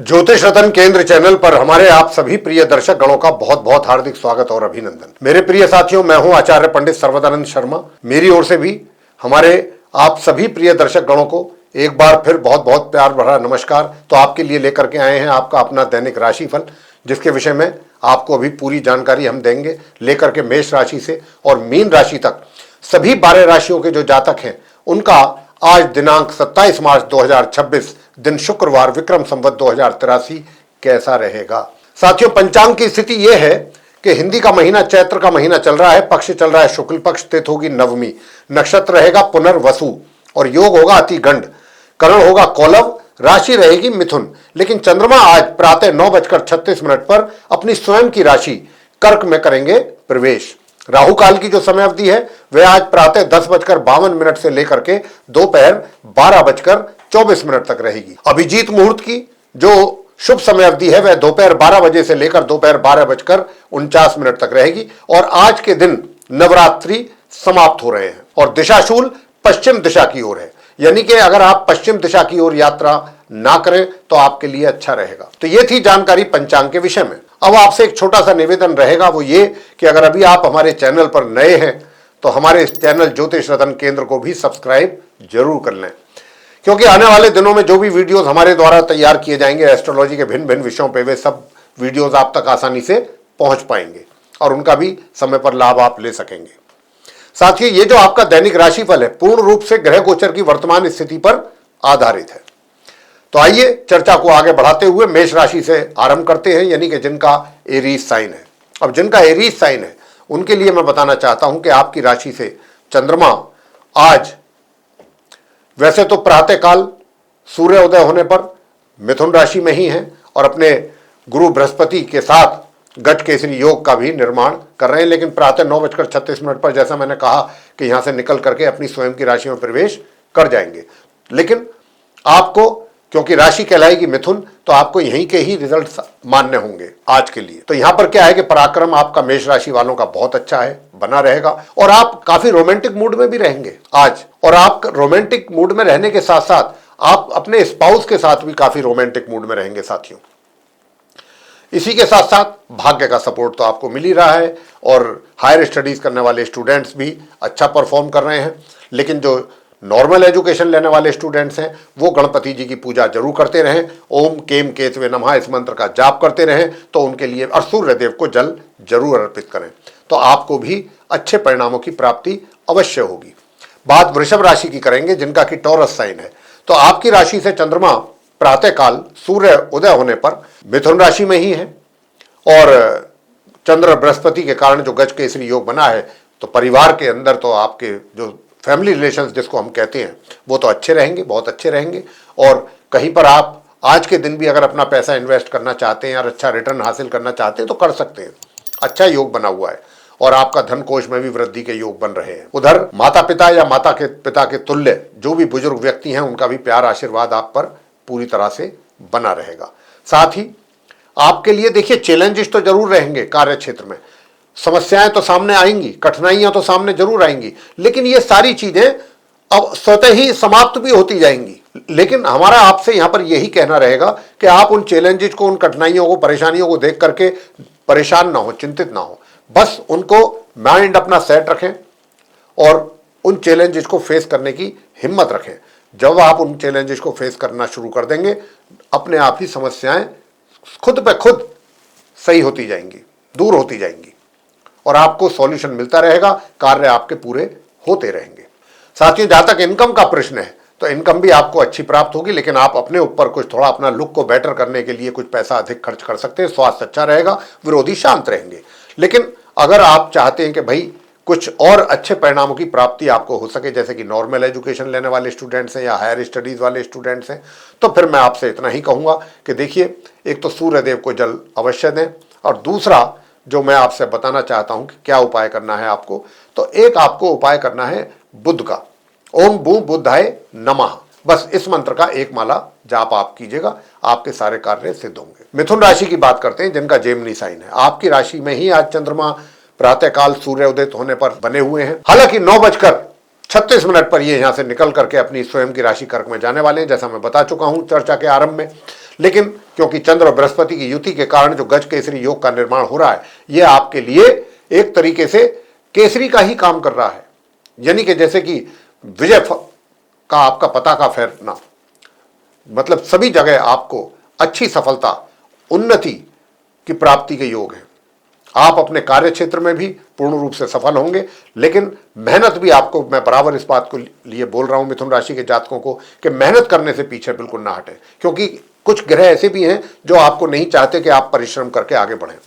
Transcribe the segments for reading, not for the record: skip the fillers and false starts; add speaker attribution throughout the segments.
Speaker 1: ज्योतिष रतन केंद्र चैनल पर हमारे आप सभी प्रिय दर्शक गणों का बहुत बहुत हार्दिक स्वागत और अभिनंदन। मेरे प्रिय साथियों, मैं हूं आचार्य पंडित सर्वदानंद शर्मा। मेरी ओर से भी हमारे आप सभी प्रिय दर्शक गणों को एक बार फिर बहुत बहुत प्यार भरा नमस्कार। तो आपके लिए लेकर के आए हैं आपका अपना दैनिक राशिफल, जिसके विषय में आपको अभी पूरी जानकारी हम देंगे, लेकर के मेष राशि से और मीन राशि तक सभी 12 राशियों के जो जातक हैं उनका आज दिनांक 27 मार्च 2026 दिन शुक्रवार विक्रम संवत 2083 कैसा रहेगा। साथियों, पंचांग की स्थिति यह है कि हिंदी का महीना चैत्र का महीना चल रहा है, पक्ष चल रहा है शुक्ल पक्ष, तिथि होगी नवमी, नक्षत्र रहेगा पुनर्वसु और योग होगा अतिगंड, करण होगा कौलव, राशि रहेगी मिथुन। लेकिन चंद्रमा आज प्रातः 9:36 पर अपनी स्वयं की राशि कर्क में करेंगे प्रवेश। राहु काल की जो समय अवधि है वह आज प्रातः 10:52 से लेकर के दोपहर 12:24 तक रहेगी। अभिजीत मुहूर्त की जो शुभ समय अवधि है वह दोपहर 12 बजे से लेकर दोपहर 12:49 तक रहेगी और आज के दिन नवरात्रि समाप्त हो रहे हैं और दिशाशूल पश्चिम दिशा की ओर है, यानी कि अगर आप पश्चिम दिशा की ओर यात्रा ना करें तो आपके लिए अच्छा रहेगा। तो ये थी जानकारी पंचांग के विषय में। अब आपसे एक छोटा सा निवेदन रहेगा, वो ये कि अगर अभी आप हमारे चैनल पर नए हैं तो हमारे इस चैनल ज्योतिष रतन केंद्र को भी सब्सक्राइब जरूर कर लें, क्योंकि आने वाले दिनों में जो भी वीडियोस हमारे द्वारा तैयार किए जाएंगे एस्ट्रोलॉजी के भिन्न भिन्न विषयों पे, वे सब वीडियोस आप तक आसानी से पहुंच पाएंगे और उनका भी समय पर लाभ आप ले सकेंगे। साथियों, ये जो आपका दैनिक राशिफल है पूर्ण रूप से ग्रह गोचर की वर्तमान स्थिति पर आधारित है। तो आइए चर्चा को आगे बढ़ाते हुए मेष राशि से आरंभ करते हैं, यानी कि जिनका एरीज साइन है। अब जिनका एरीज साइन है उनके लिए मैं बताना चाहता हूं कि आपकी राशि से चंद्रमा आज वैसे तो प्रातःकाल सूर्योदय होने पर मिथुन राशि में ही है और अपने गुरु बृहस्पति के साथ गज केसरी योग का भी निर्माण कर रहे हैं, लेकिन प्रातः 9:36 पर जैसा मैंने कहा कि यहां से निकल करके अपनी स्वयं की राशि में प्रवेश कर जाएंगे। लेकिन आपको क्योंकि राशि कहलाएगी मिथुन, तो आपको यहीं के ही रिजल्ट मानने होंगे आज के लिए। तो यहां पर क्या है कि पराक्रम आपका मेष राशि वालों का बहुत अच्छा है, बना रहेगा और आप काफी रोमांटिक मूड में भी रहेंगे आज। और आप रोमांटिक मूड में रहने के साथ साथ आप अपने स्पाउस के साथ भी काफी रोमांटिक मूड में रहेंगे साथियों। इसी के साथ साथ भाग्य का सपोर्ट तो आपको मिल ही रहा है और हायर स्टडीज करने वाले स्टूडेंट्स भी अच्छा परफॉर्म कर रहे हैं। लेकिन जो नॉर्मल एजुकेशन लेने वाले स्टूडेंट्स हैं वो गणपति जी की पूजा जरूर करते रहें, ओम केम केतवे नमः इस मंत्र का जाप करते रहें तो उनके लिए, और सूर्य देव को जल जरूर अर्पित करें तो आपको भी अच्छे परिणामों की प्राप्ति अवश्य होगी। बात वृषभ राशि की करेंगे जिनका कि टॉरस साइन है। तो आपकी राशि से चंद्रमा प्रातःकाल सूर्य उदय होने पर मिथुन राशि में ही है और चंद्र बृहस्पति के कारण जो गज केसरी योग बना है तो परिवार के अंदर तो आपके जो फैमिली रिलेशंस जिसको हम कहते हैं वो तो अच्छे रहेंगे, बहुत अच्छे रहेंगे। और कहीं पर आप आज के दिन भी अगर अपना पैसा इन्वेस्ट करना चाहते हैं और अच्छा रिटर्न हासिल करना चाहते हैं तो कर सकते हैं। अच्छा योग बना हुआ है और आपका धन कोष में भी वृद्धि के योग बन रहे हैं। उधर माता पिता या माता के पिता के तुल्य जो भी बुजुर्ग व्यक्ति हैं उनका भी प्यार आशीर्वाद आप पर पूरी तरह से बना रहेगा। साथ ही आपके लिए देखिए चैलेंजेस तो जरूर रहेंगे, कार्य क्षेत्र में समस्याएं तो सामने आएंगी, कठिनाइयां तो सामने जरूर आएंगी, लेकिन ये सारी चीजें अब स्वतः ही समाप्त भी होती जाएंगी। लेकिन हमारा आपसे यहां पर यही कहना रहेगा कि आप उन चैलेंजेस को, उन कठिनाइयों को, परेशानियों को देख करके परेशान ना हो, चिंतित ना हो, बस उनको माइंड अपना सेट रखें और उन चैलेंजेस को फेस करने की हिम्मत रखें। जब आप उन चैलेंजेस को फेस करना शुरू कर देंगे अपने आप ही समस्याएं खुद पे खुद सही होती जाएंगी, दूर होती जाएंगी और आपको सॉल्यूशन मिलता रहेगा, कार्य आपके पूरे होते रहेंगे। साथियों, जहां तक इनकम का प्रश्न है तो इनकम भी आपको अच्छी प्राप्त होगी, लेकिन आप अपने ऊपर कुछ थोड़ा अपना लुक को बेटर करने के लिए कुछ पैसा अधिक खर्च कर सकते हैं। स्वास्थ्य अच्छा रहेगा, विरोधी शांत रहेंगे। लेकिन अगर आप चाहते हैं कि भाई कुछ और अच्छे परिणामों की प्राप्ति आपको हो सके, जैसे कि नॉर्मल एजुकेशन लेने वाले स्टूडेंट्स हैं या हायर स्टडीज वाले स्टूडेंट्स हैं, तो फिर मैं आपसे इतना ही कहूँगा कि देखिए, एक तो सूर्य देव को जल अवश्य दें और दूसरा जो मैं आपसे बताना चाहता हूं कि क्या उपाय करना है आपको, तो एक आपको उपाय करना है बुध का, ओम भू बुधाय नमः, बस इस मंत्र का एक माला जाप आप कीजिएगा, आपके सारे कार्य सिद्ध होंगे। मिथुन राशि की बात करते हैं जिनका जेमिनी साइन है। आपकी राशि में ही आज चंद्रमा प्रातःकाल सूर्य उदित होने पर बने हुए हैं। हालांकि 9:36 पर ये यहां से निकल करके अपनी स्वयं की राशि कर्क में जाने वाले हैं, जैसा मैं बता चुका हूं चर्चा के आरंभ में। लेकिन क्योंकि चंद्र और बृहस्पति की युति के कारण जो गज केसरी योग का निर्माण हो रहा है, यह आपके लिए एक तरीके से केसरी का ही काम कर रहा है। यानी कि जैसे कि विजय का आपका पताका फहरना, मतलब सभी जगह आपको अच्छी सफलता, उन्नति की प्राप्ति के योग हैं। आप अपने कार्य क्षेत्र में भी पूर्ण रूप से सफल होंगे, लेकिन मेहनत भी आपको, मैं बराबर इस बात को लिए बोल रहा हूं मिथुन राशि के जातकों को कि मेहनत करने से पीछे बिल्कुल ना हटें, क्योंकि कुछ ग्रह ऐसे भी हैं जो आपको नहीं चाहते कि आप परिश्रम करके आगे बढ़ें।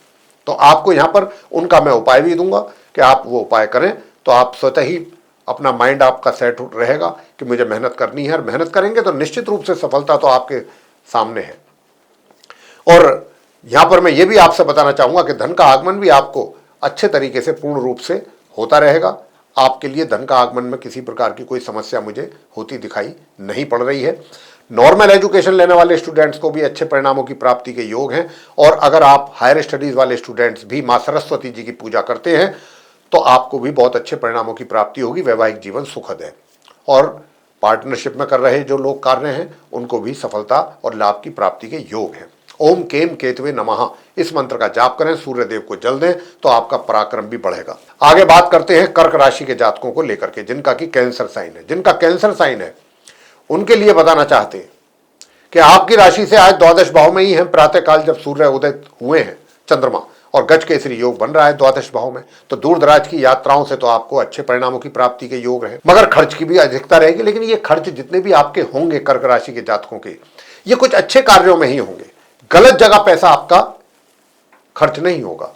Speaker 1: तो आपको यहां पर उनका मैं उपाय भी दूंगा कि आप वो उपाय करें, तो आप स्वतः ही अपना माइंड आपका सेट रहेगा कि मुझे मेहनत करनी है, और मेहनत करेंगे तो निश्चित रूप से सफलता तो आपके सामने है। और यहां पर मैं ये भी आपसे बताना चाहूंगा कि धन का आगमन भी आपको अच्छे तरीके से पूर्ण रूप से होता रहेगा। आपके लिए धन का आगमन में किसी प्रकार की कोई समस्या मुझे होती दिखाई नहीं पड़ रही है। नॉर्मल एजुकेशन लेने वाले स्टूडेंट्स को भी अच्छे परिणामों की प्राप्ति के योग हैं, और अगर आप हायर स्टडीज वाले स्टूडेंट्स भी मां सरस्वती जी की पूजा करते हैं तो आपको भी बहुत अच्छे परिणामों की प्राप्ति होगी। वैवाहिक जीवन सुखद है, और पार्टनरशिप में कर रहे जो लोग कार्य हैं उनको भी सफलता और लाभ की प्राप्ति के योग हैं। ओम केम केतवे नमः इस मंत्र का जाप करें, सूर्य देव को जल दें, तो आपका पराक्रम भी बढ़ेगा। आगे बात करते हैं कर्क राशि के जातकों को लेकर के, जिनका कि कैंसर साइन है। जिनका कैंसर साइन है उनके लिए बताना चाहते हैं कि आपकी राशि से आज द्वादश भाव में ही है, प्रातःकाल जब सूर्य उदय हुए हैं चंद्रमा, और गज केसरी योग बन रहा है द्वादश भाव में, तो दूर दराज की यात्राओं से तो आपको अच्छे परिणामों की प्राप्ति के योग हैं, मगर खर्च की भी अधिकता रहेगी। लेकिन ये खर्च जितने भी आपके होंगे कर्क राशि के जातकों के, ये कुछ अच्छे कार्यों में ही होंगे। गलत जगह पैसा आपका खर्च नहीं होगा।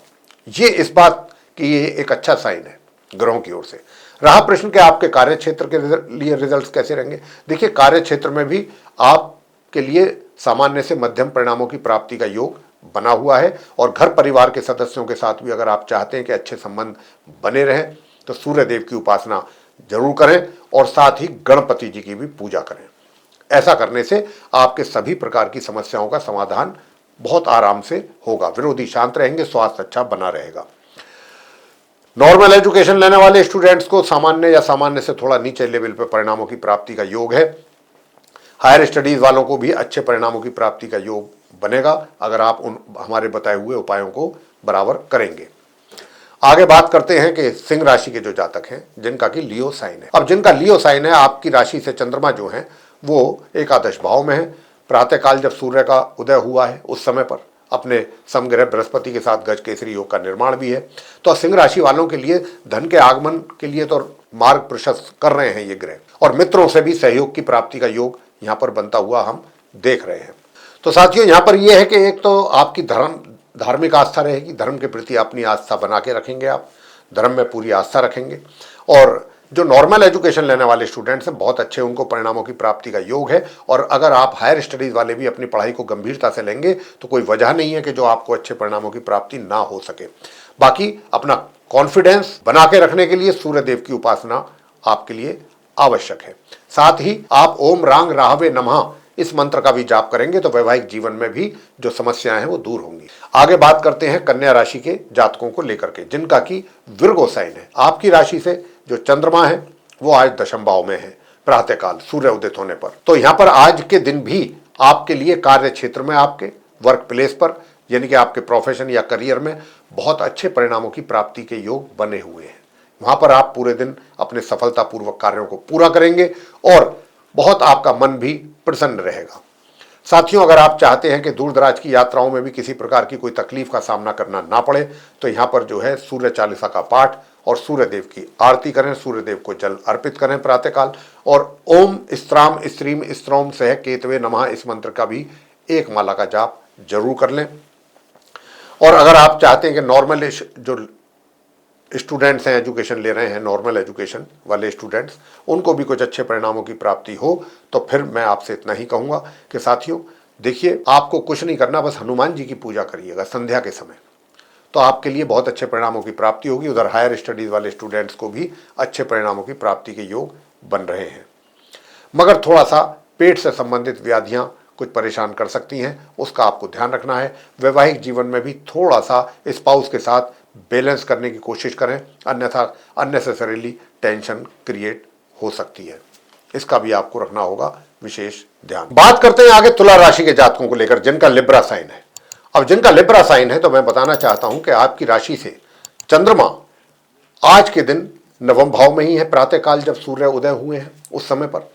Speaker 1: ये इस बात की ये एक अच्छा साइन है ग्रहों की ओर से। रहा प्रश्न कि आपके कार्य क्षेत्र के लिए रिजल्ट्स कैसे रहेंगे, देखिए कार्य क्षेत्र में भी आपके लिए सामान्य से मध्यम परिणामों की प्राप्ति का योग बना हुआ है, और घर परिवार के सदस्यों के साथ भी अगर आप चाहते हैं कि अच्छे संबंध बने रहें तो सूर्य देव की उपासना जरूर करें, और साथ ही गणपति जी की भी पूजा करें। ऐसा करने से आपके सभी प्रकार की समस्याओं का समाधान बहुत आराम से होगा। विरोधी शांत रहेंगे, स्वास्थ्य अच्छा बना रहेगा। नॉर्मल एजुकेशन लेने वाले स्टूडेंट्स को सामान्य या सामान्य से थोड़ा नीचे लेवल पर परिणामों की प्राप्ति का योग है। हायर स्टडीज वालों को भी अच्छे परिणामों की प्राप्ति का योग बनेगा अगर आप उन हमारे बताए हुए उपायों को बराबर करेंगे। आगे बात करते हैं कि सिंह राशि के जो जातक हैं जिनका कि लियो साइन है। अब जिनका लियो साइन है, आपकी राशि से चंद्रमा जो है वो एकादश भाव में है। प्रातःकाल जब सूर्य का उदय हुआ है उस समय पर अपने समग्रह बृहस्पति के साथ गज केसरी योग का निर्माण भी है। तो सिंह राशि वालों के लिए धन के आगमन के लिए तो मार्ग प्रशस्त कर रहे हैं ये ग्रह, और मित्रों से भी सहयोग की प्राप्ति का योग यहाँ पर बनता हुआ हम देख रहे हैं। तो साथियों, यहाँ पर यह है कि एक तो आपकी धार्मिक आस्था रहेगी, धर्म के प्रति अपनी आस्था बना के रखेंगे, आप धर्म में पूरी आस्था रखेंगे। और जो नॉर्मल एजुकेशन लेने वाले स्टूडेंट्स हैं बहुत अच्छे उनको परिणामों की प्राप्ति का योग है, और अगर आप हायर स्टडीज वाले भी अपनी पढ़ाई को गंभीरता से लेंगे तो कोई वजह नहीं है कि जो आपको अच्छे परिणामों की प्राप्ति ना हो सके। बाकी अपना कॉन्फिडेंस बना के रखने के लिए सूर्य देव की उपासना आपके लिए आवश्यक है। साथ ही आप ओम रांग राहवे नमः इस मंत्र का भी जाप करेंगे तो वैवाहिक जीवन में भी जो समस्याएं हैं वो दूर होंगी। आगे बात करते हैं कन्या राशि के जातकों को लेकर के, जिनका कि विर्गो साइन है। आपकी राशि से जो चंद्रमा है वो आज दशम भाव में है प्रातःकाल सूर्य उदित होने पर। तो यहां पर आज के दिन भी आपके लिए कार्य क्षेत्र में, आपके वर्क प्लेस पर, यानी कि आपके प्रोफेशन या करियर में बहुत अच्छे परिणामों की प्राप्ति के योग बने हुए हैं। वहां पर आप पूरे दिन अपने सफलतापूर्वक कार्यों को पूरा करेंगे और बहुत आपका मन भी प्रसन्न रहेगा। साथियों, अगर आप चाहते हैं कि दूर दराज की यात्राओं में भी किसी प्रकार की कोई तकलीफ का सामना करना ना पड़े तो यहाँ पर जो है सूर्य चालीसा का पाठ और सूर्य देव की आरती करें, सूर्य देव को जल अर्पित करें प्रातःकाल, और ओम स्त्राम स्त्रीम स्त्रोम सह केतवे नमः इस मंत्र का भी एक माला का जाप जरूर कर लें। और अगर आप चाहते हैं कि नॉर्मल जो स्टूडेंट्स हैं, एजुकेशन ले रहे हैं, नॉर्मल एजुकेशन वाले स्टूडेंट्स, उनको भी कुछ अच्छे परिणामों की प्राप्ति हो, तो फिर मैं आपसे इतना ही कहूँगा कि साथियों देखिए, आपको कुछ नहीं करना, बस हनुमान जी की पूजा करिएगा संध्या के समय, तो आपके लिए बहुत अच्छे परिणामों की प्राप्ति होगी। उधर हायर स्टडीज़ वाले स्टूडेंट्स को भी अच्छे परिणामों की प्राप्ति के योग बन रहे हैं, मगर थोड़ा सा पेट से संबंधित व्याधियाँ कुछ परेशान कर सकती हैं, उसका आपको ध्यान रखना है। वैवाहिक जीवन में भी थोड़ा सा स्पाउस के साथ बैलेंस करने की कोशिश करें, अन्यथा अननेसेसरीली टेंशन क्रिएट हो सकती है, इसका भी आपको रखना होगा विशेष ध्यान। बात करते हैं आगे तुला राशि के जातकों को लेकर जिनका लिब्रा साइन है। अब जिनका लिब्रा साइन है तो मैं बताना चाहता हूं कि आपकी राशि से चंद्रमा आज के दिन नवम भाव में ही है, प्रातःकाल जब सूर्य उदय हुए हैं उस समय पर।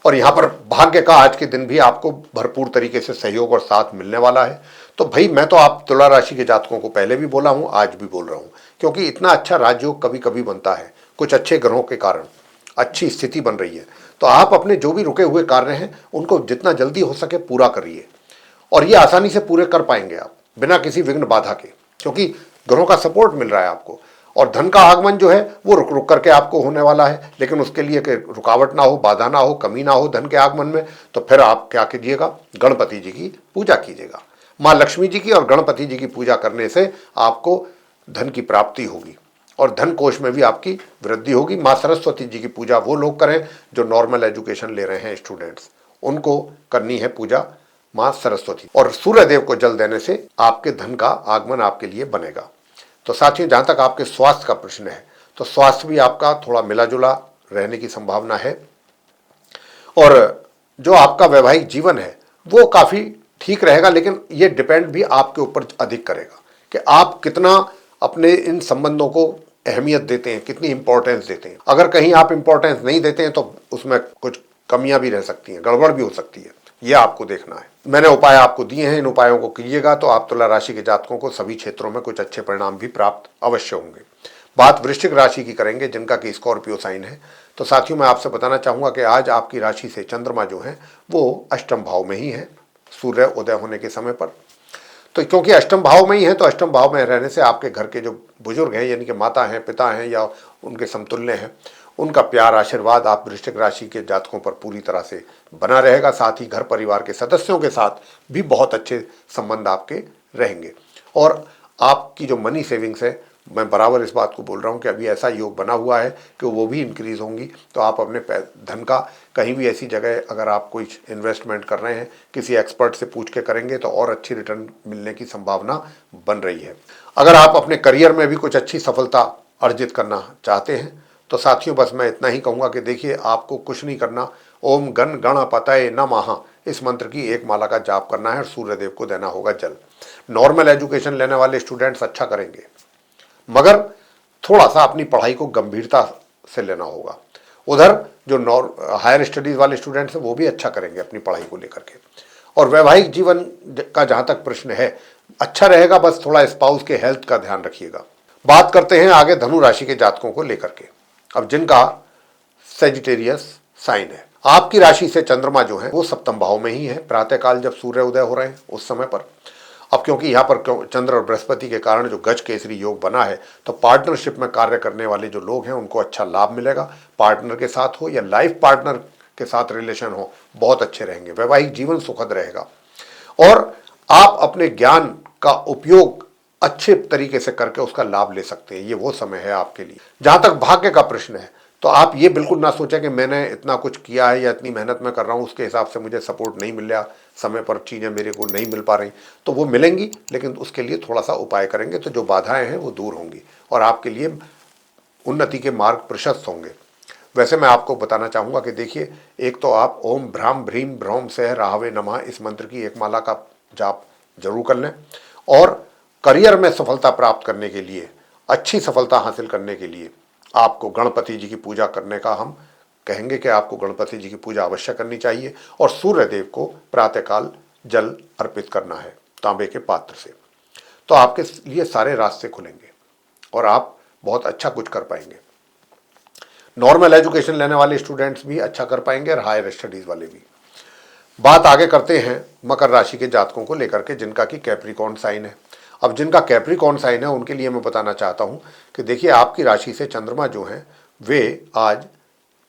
Speaker 1: और यहां पर भाग्य का आज के दिन भी आपको भरपूर तरीके से सहयोग और साथ मिलने वाला है। तो भाई मैं तो आप तुला राशि के जातकों को पहले भी बोला हूं, आज भी बोल रहा हूं, क्योंकि इतना अच्छा राजयोग कभी कभी बनता है कुछ अच्छे ग्रहों के कारण, अच्छी स्थिति बन रही है। तो आप अपने जो भी रुके हुए कार्य हैं उनको जितना जल्दी हो सके पूरा करिए, और ये आसानी से पूरे कर पाएंगे आप बिना किसी विघ्न बाधा के, क्योंकि ग्रहों का सपोर्ट मिल रहा है आपको। और धन का आगमन जो है वो रुक रुक करके आपको होने वाला है, लेकिन उसके लिए कि रुकावट ना हो, बाधा ना हो, कमी ना हो धन के आगमन में, तो फिर आप क्या कीजिएगा, गणपति जी की पूजा कीजिएगा। माँ लक्ष्मी जी की और गणपति जी की पूजा करने से आपको धन की प्राप्ति होगी और धन कोष में भी आपकी वृद्धि होगी। माँ सरस्वती जी की पूजा वो लोग करें जो नॉर्मल एजुकेशन ले रहे हैं स्टूडेंट्स, उनको करनी है पूजा माँ सरस्वती। और सूर्य देव को जल देने से आपके धन का आगमन आपके लिए बनेगा। तो साथियों, जहां तक आपके स्वास्थ्य का प्रश्न है तो स्वास्थ्य भी आपका थोड़ा मिला जुला रहने की संभावना है, और जो आपका वैवाहिक जीवन है वो काफी ठीक रहेगा, लेकिन ये डिपेंड भी आपके ऊपर अधिक करेगा कि आप कितना अपने इन संबंधों को अहमियत देते हैं, कितनी इंपॉर्टेंस देते हैं। अगर कहीं आप इंपॉर्टेंस नहीं देते हैं तो उसमें कुछ कमियां भी रह सकती हैं, गड़बड़ भी हो सकती है, यह आपको देखना है। मैंने उपाय आपको दिए हैं, इन उपायों को कीजिएगा तो आप तुला राशि के जातकों को सभी क्षेत्रों में कुछ अच्छे परिणाम भी प्राप्त अवश्य होंगे। बात वृश्चिक राशि की करेंगे जिनका कि स्कॉर्पियो साइन है। तो साथियों, मैं आपसे बताना चाहूंगा कि आज आपकी राशि से चंद्रमा जो है वो अष्टम भाव में ही है सूर्य उदय होने के समय पर। तो क्योंकि अष्टम भाव में ही है तो अष्टम भाव में रहने से आपके घर के जो बुजुर्ग हैं, यानी कि माता हैं, पिता हैं या उनके समतुल्य हैं, उनका प्यार आशीर्वाद आप वृश्चिक राशि के जातकों पर पूरी तरह से बना रहेगा। साथ ही घर परिवार के सदस्यों के साथ भी बहुत अच्छे संबंध आपके रहेंगे। और आपकी जो मनी सेविंग्स है, मैं बराबर इस बात को बोल रहा हूँ कि अभी ऐसा योग बना हुआ है कि वो भी इंक्रीज होंगी। तो आप अपने धन का कहीं भी ऐसी जगह अगर आप कोई इन्वेस्टमेंट कर रहे हैं, किसी एक्सपर्ट से पूछ के करेंगे तो और अच्छी रिटर्न मिलने की संभावना बन रही है। अगर आप अपने करियर में भी कुछ अच्छी सफलता अर्जित करना चाहते हैं तो साथियों, बस मैं इतना ही कहूँगा कि देखिए, आपको कुछ नहीं करना, ओम गण गणपतये नमः इस मंत्र की एक माला का जाप करना है और सूर्य देव को देना होगा जल। नॉर्मल एजुकेशन लेने वाले स्टूडेंट्स अच्छा करेंगे, मगर थोड़ा सा अपनी पढ़ाई को गंभीरता से लेना होगा। उधर जो हायर स्टडीज वाले स्टूडेंट्स हैं वो भी अच्छा करेंगे अपनी पढ़ाई को लेकर के। और वैवाहिक जीवन का जहाँ तक प्रश्न है, अच्छा रहेगा, बस थोड़ा स्पाउस के हेल्थ का ध्यान रखिएगा। बात करते हैं आगे धनु राशि के जातकों को लेकर के। अब जिनका सेजिटेरियस साइन है, आपकी राशि से चंद्रमा जो है वो सप्तम भाव में ही है, प्रातःकाल जब सूर्य उदय हो रहे हैं उस समय पर। अब क्योंकि यहाँ पर चंद्र और बृहस्पति के कारण जो गज केसरी योग बना है, तो पार्टनरशिप में कार्य करने वाले जो लोग हैं उनको अच्छा लाभ मिलेगा। पार्टनर के साथ हो या लाइफ पार्टनर के साथ रिलेशन हो, बहुत अच्छे रहेंगे। वैवाहिक जीवन सुखद रहेगा और आप अपने ज्ञान का उपयोग अच्छे तरीके से करके उसका लाभ ले सकते हैं। ये वो समय है आपके लिए। जहां तक भाग्य का प्रश्न है तो आप ये बिल्कुल ना सोचें कि मैंने इतना कुछ किया है या इतनी मेहनत मैं कर रहा हूँ, उसके हिसाब से मुझे सपोर्ट नहीं मिल रहा, समय पर चीज़ें मेरे को नहीं मिल पा रही। तो वो मिलेंगी, लेकिन उसके लिए थोड़ा सा उपाय करेंगे तो जो बाधाएं हैं वो दूर होंगी और आपके लिए उन्नति के मार्ग प्रशस्त होंगे। वैसे मैं आपको बताना चाहूँगा कि देखिए, एक तो आप ओम भ्राम भ्रीम भ्रौम सह राहवे नमः इस मंत्र की एक माला का जाप जरूर कर लें। और करियर में सफलता प्राप्त करने के लिए, अच्छी सफलता हासिल करने के लिए आपको गणपति जी की पूजा करने का हम कहेंगे कि आपको गणपति जी की पूजा अवश्य करनी चाहिए और सूर्य देव को प्रातःकाल जल अर्पित करना है तांबे के पात्र से। तो आपके लिए सारे रास्ते खुलेंगे और आप बहुत अच्छा कुछ कर पाएंगे। नॉर्मल एजुकेशन लेने वाले स्टूडेंट्स भी अच्छा कर पाएंगे और हायर स्टडीज वाले भी। बात आगे करते हैं मकर राशि के जातकों को लेकर के जिनका कि कैप्रिकॉर्न साइन है। अब जिनका कैप्रिकॉर्न साइन है उनके लिए मैं बताना चाहता हूं कि देखिए, आपकी राशि से चंद्रमा जो हैं वे आज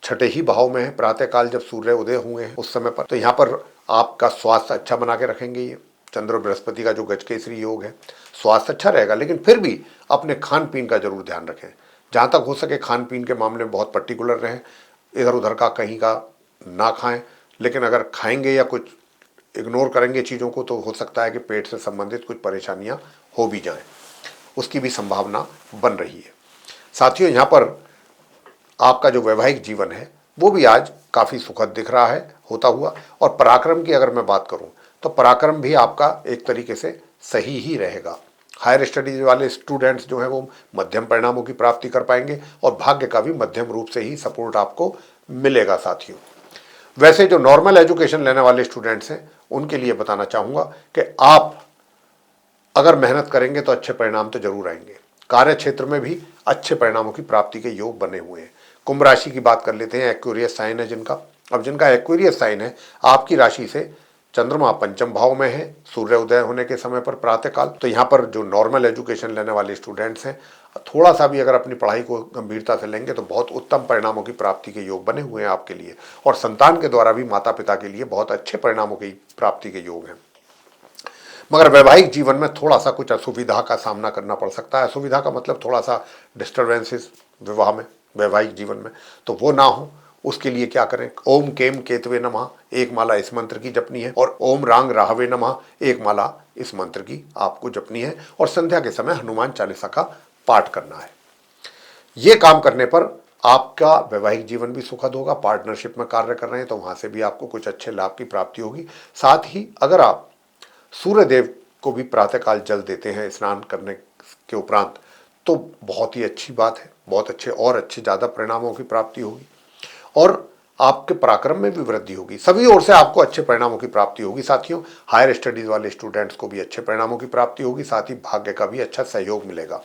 Speaker 1: छठे ही भाव में है, प्रातःकाल जब सूर्य उदय हुए हैं उस समय पर। तो यहाँ पर आपका स्वास्थ्य अच्छा बना के रखेंगे। ये चंद्र और बृहस्पति का जो गजकेसरी योग है, स्वास्थ्य अच्छा रहेगा, लेकिन फिर भी अपने खान पीन का जरूर ध्यान रखें। जहाँ तक हो सके खान पीन के मामले में बहुत पर्टिकुलर रहें, इधर उधर का कहीं का ना खाएं। लेकिन अगर खाएंगे या कुछ इग्नोर करेंगे चीज़ों को तो हो सकता है कि पेट से संबंधित कुछ परेशानियां हो भी जाएं, उसकी भी संभावना बन रही है। साथियों, यहाँ पर आपका जो वैवाहिक जीवन है वो भी आज काफ़ी सुखद दिख रहा है होता हुआ। और पराक्रम की अगर मैं बात करूं तो पराक्रम भी आपका एक तरीके से सही ही रहेगा। हायर स्टडीज वाले स्टूडेंट्स जो हैं वो मध्यम परिणामों की प्राप्ति कर पाएंगे और भाग्य का भी मध्यम रूप से ही सपोर्ट आपको मिलेगा साथियों। वैसे जो नॉर्मल एजुकेशन लेने वाले स्टूडेंट्स हैं उनके लिए बताना चाहूँगा कि आप अगर मेहनत करेंगे तो अच्छे परिणाम तो जरूर आएंगे। कार्य क्षेत्र में भी अच्छे परिणामों की प्राप्ति के योग बने हुए हैं। कुंभ राशि की बात कर लेते हैं, एक्वेरियस साइन है जिनका। अब जिनका एक्वेरियस साइन है, आपकी राशि से चंद्रमा पंचम भाव में है सूर्य उदय होने के समय पर प्रातःकाल। तो यहाँ पर जो नॉर्मल एजुकेशन लेने वाले स्टूडेंट्स हैं, थोड़ा सा भी अगर अपनी पढ़ाई को गंभीरता से लेंगे तो बहुत उत्तम परिणामों की प्राप्ति के योग बने हुए हैं आपके लिए। और संतान के द्वारा भी माता पिता के लिए बहुत अच्छे परिणामों की प्राप्ति के योग हैं। मगर वैवाहिक जीवन में थोड़ा सा कुछ असुविधा का सामना करना पड़ सकता है। असुविधा का मतलब थोड़ा सा डिस्टर्बेंसेस विवाह में, वैवाहिक जीवन में, तो वो ना हो उसके लिए क्या करें, ओम केम केतवे नमः एक माला इस मंत्र की जपनी है और ओम रांग राहवे नमः एक माला इस मंत्र की आपको जपनी है और संध्या के समय हनुमान चालीसा का पाठ करना है। ये काम करने पर आपका वैवाहिक जीवन भी सुखद होगा। पार्टनरशिप में कार्य कर रहे हैं तो वहां से भी आपको कुछ अच्छे लाभ की प्राप्ति होगी। साथ ही अगर आप सूर्य देव को भी प्रातःकाल जल देते हैं स्नान करने के उपरांत तो बहुत ही अच्छी बात है, बहुत अच्छे और अच्छे ज़्यादा परिणामों की प्राप्ति होगी और आपके पराक्रम में भी वृद्धि होगी। सभी ओर से आपको अच्छे परिणामों की प्राप्ति होगी साथियों। हायर स्टडीज वाले स्टूडेंट्स को भी अच्छे परिणामों की प्राप्ति होगी, साथ ही भाग्य का भी अच्छा सहयोग मिलेगा।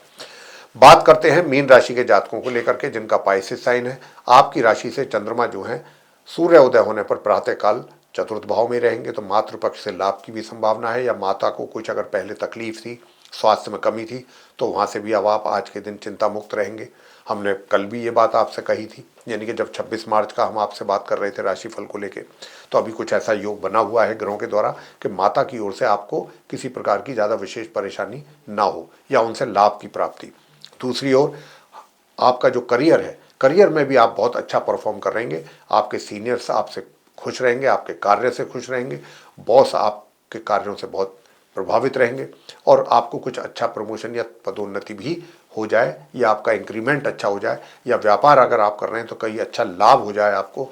Speaker 1: बात करते हैं मीन राशि के जातकों को लेकर के जिनका पाइसेस साइन है। आपकी राशि से चंद्रमा जो है सूर्य उदय होने पर प्रातःकाल चतुर्थ भाव में रहेंगे तो मातृपक्ष से लाभ की भी संभावना है, या माता को कुछ अगर पहले तकलीफ थी, स्वास्थ्य में कमी थी, तो वहाँ से भी अब आप आज के दिन चिंता मुक्त रहेंगे। हमने कल भी ये बात आपसे कही थी, यानी कि जब 26 मार्च का हम आपसे बात कर रहे थे राशिफल को लेके, तो अभी कुछ ऐसा योग बना हुआ है ग्रहों के द्वारा कि माता की ओर से आपको किसी प्रकार की ज़्यादा विशेष परेशानी ना हो या उनसे लाभ की प्राप्ति। दूसरी ओर आपका जो करियर है, करियर में भी आप बहुत अच्छा परफॉर्म करेंगे। आपके सीनियर्स आपसे खुश रहेंगे, आपके कार्य से खुश रहेंगे, बॉस आपके कार्यों से बहुत प्रभावित रहेंगे और आपको कुछ अच्छा प्रमोशन या पदोन्नति भी हो जाए या आपका इंक्रीमेंट अच्छा हो जाए या व्यापार अगर आप कर रहे हैं तो कहीं अच्छा लाभ हो जाए आपको,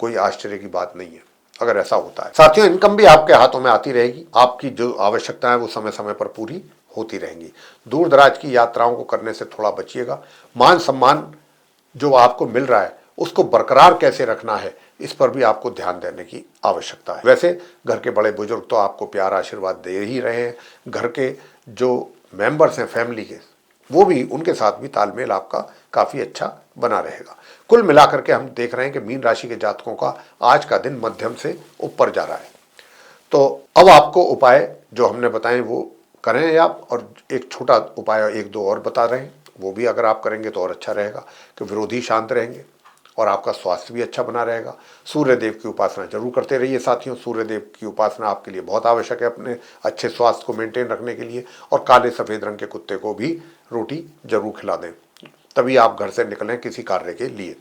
Speaker 1: कोई आश्चर्य की बात नहीं है अगर ऐसा होता है। साथियों, इनकम भी आपके हाथों में आती रहेगी, आपकी जो आवश्यकता है वो समय समय पर पूरी होती रहेंगी। दूर दराज की यात्राओं को करने से थोड़ा बचिएगा। मान सम्मान जो आपको मिल रहा है उसको बरकरार कैसे रखना है, इस पर भी आपको ध्यान देने की आवश्यकता है। वैसे घर के बड़े बुजुर्ग तो आपको प्यार आशीर्वाद दे ही रहे हैं, घर के जो मेंबर्स हैं फैमिली के, वो भी, उनके साथ भी तालमेल आपका काफ़ी अच्छा बना रहेगा। कुल मिलाकर के हम देख रहे हैं कि मीन राशि के जातकों का आज का दिन मध्यम से ऊपर जा रहा है। तो अब आपको उपाय जो हमने बताए वो करें आप, और एक छोटा उपाय एक दो और बता रहे हैं, वो भी अगर आप करेंगे तो और अच्छा रहेगा कि विरोधी शांत रहेंगे और आपका स्वास्थ्य भी अच्छा बना रहेगा। सूर्य देव की उपासना जरूर करते रहिए साथियों। सूर्य देव की उपासना आपके लिए बहुत आवश्यक है अपने अच्छे स्वास्थ्य को मेंटेन रखने के लिए। और काले सफ़ेद रंग के कुत्ते को भी रोटी जरूर खिला दें, तभी आप घर से निकलें किसी कार्य के लिए।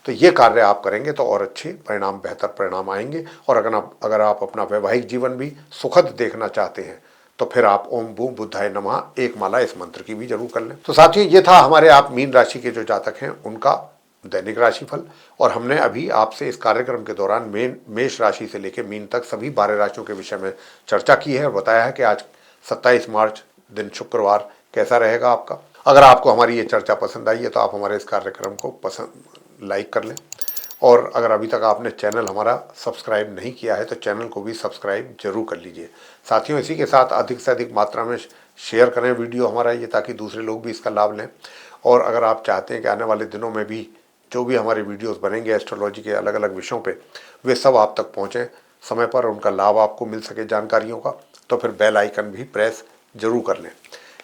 Speaker 1: तो ये कार्य आप करेंगे तो और अच्छे परिणाम, बेहतर परिणाम आएंगे। और अगर आप अपना वैवाहिक जीवन भी सुखद देखना चाहते हैं तो फिर आप ओम बूम बुद्धाय नमः एक माला इस मंत्र की भी जरूर कर लें। तो साथियों, ये था हमारे आप मीन राशि के जो जातक हैं उनका दैनिक राशिफल। और हमने अभी आपसे इस कार्यक्रम के दौरान मेष राशि से लेकर मीन तक सभी 12 राशियों के विषय में चर्चा की है और बताया है कि आज 27 मार्च दिन शुक्रवार कैसा रहेगा आपका। अगर आपको हमारी ये चर्चा पसंद आई है तो आप हमारे इस कार्यक्रम को लाइक कर लें, और अगर अभी तक आपने चैनल हमारा सब्सक्राइब नहीं किया है तो चैनल को भी सब्सक्राइब जरूर कर लीजिए। साथियों, इसी के साथ अधिक से अधिक मात्रा में शेयर करें वीडियो हमारा ये, ताकि दूसरे लोग भी इसका लाभ लें। और अगर आप चाहते हैं कि आने वाले दिनों में भी जो भी हमारे वीडियोस बनेंगे एस्ट्रोलॉजी के अलग अलग विषयों पे, वे सब आप तक पहुँचें समय पर, उनका लाभ आपको मिल सके जानकारियों का, तो फिर बेल आइकन भी प्रेस जरूर कर लें।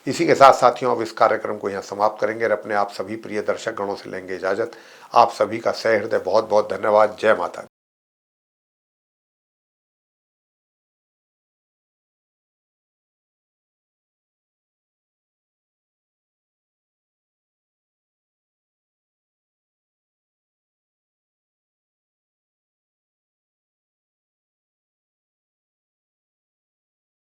Speaker 1: इसी के साथ साथियों, अब इस कार्यक्रम को यहाँ समाप्त करेंगे और अपने आप सभी प्रिय दर्शक गणों से लेंगे इजाज़त। आप सभी का सहृदय बहुत बहुत धन्यवाद। जय माता दी।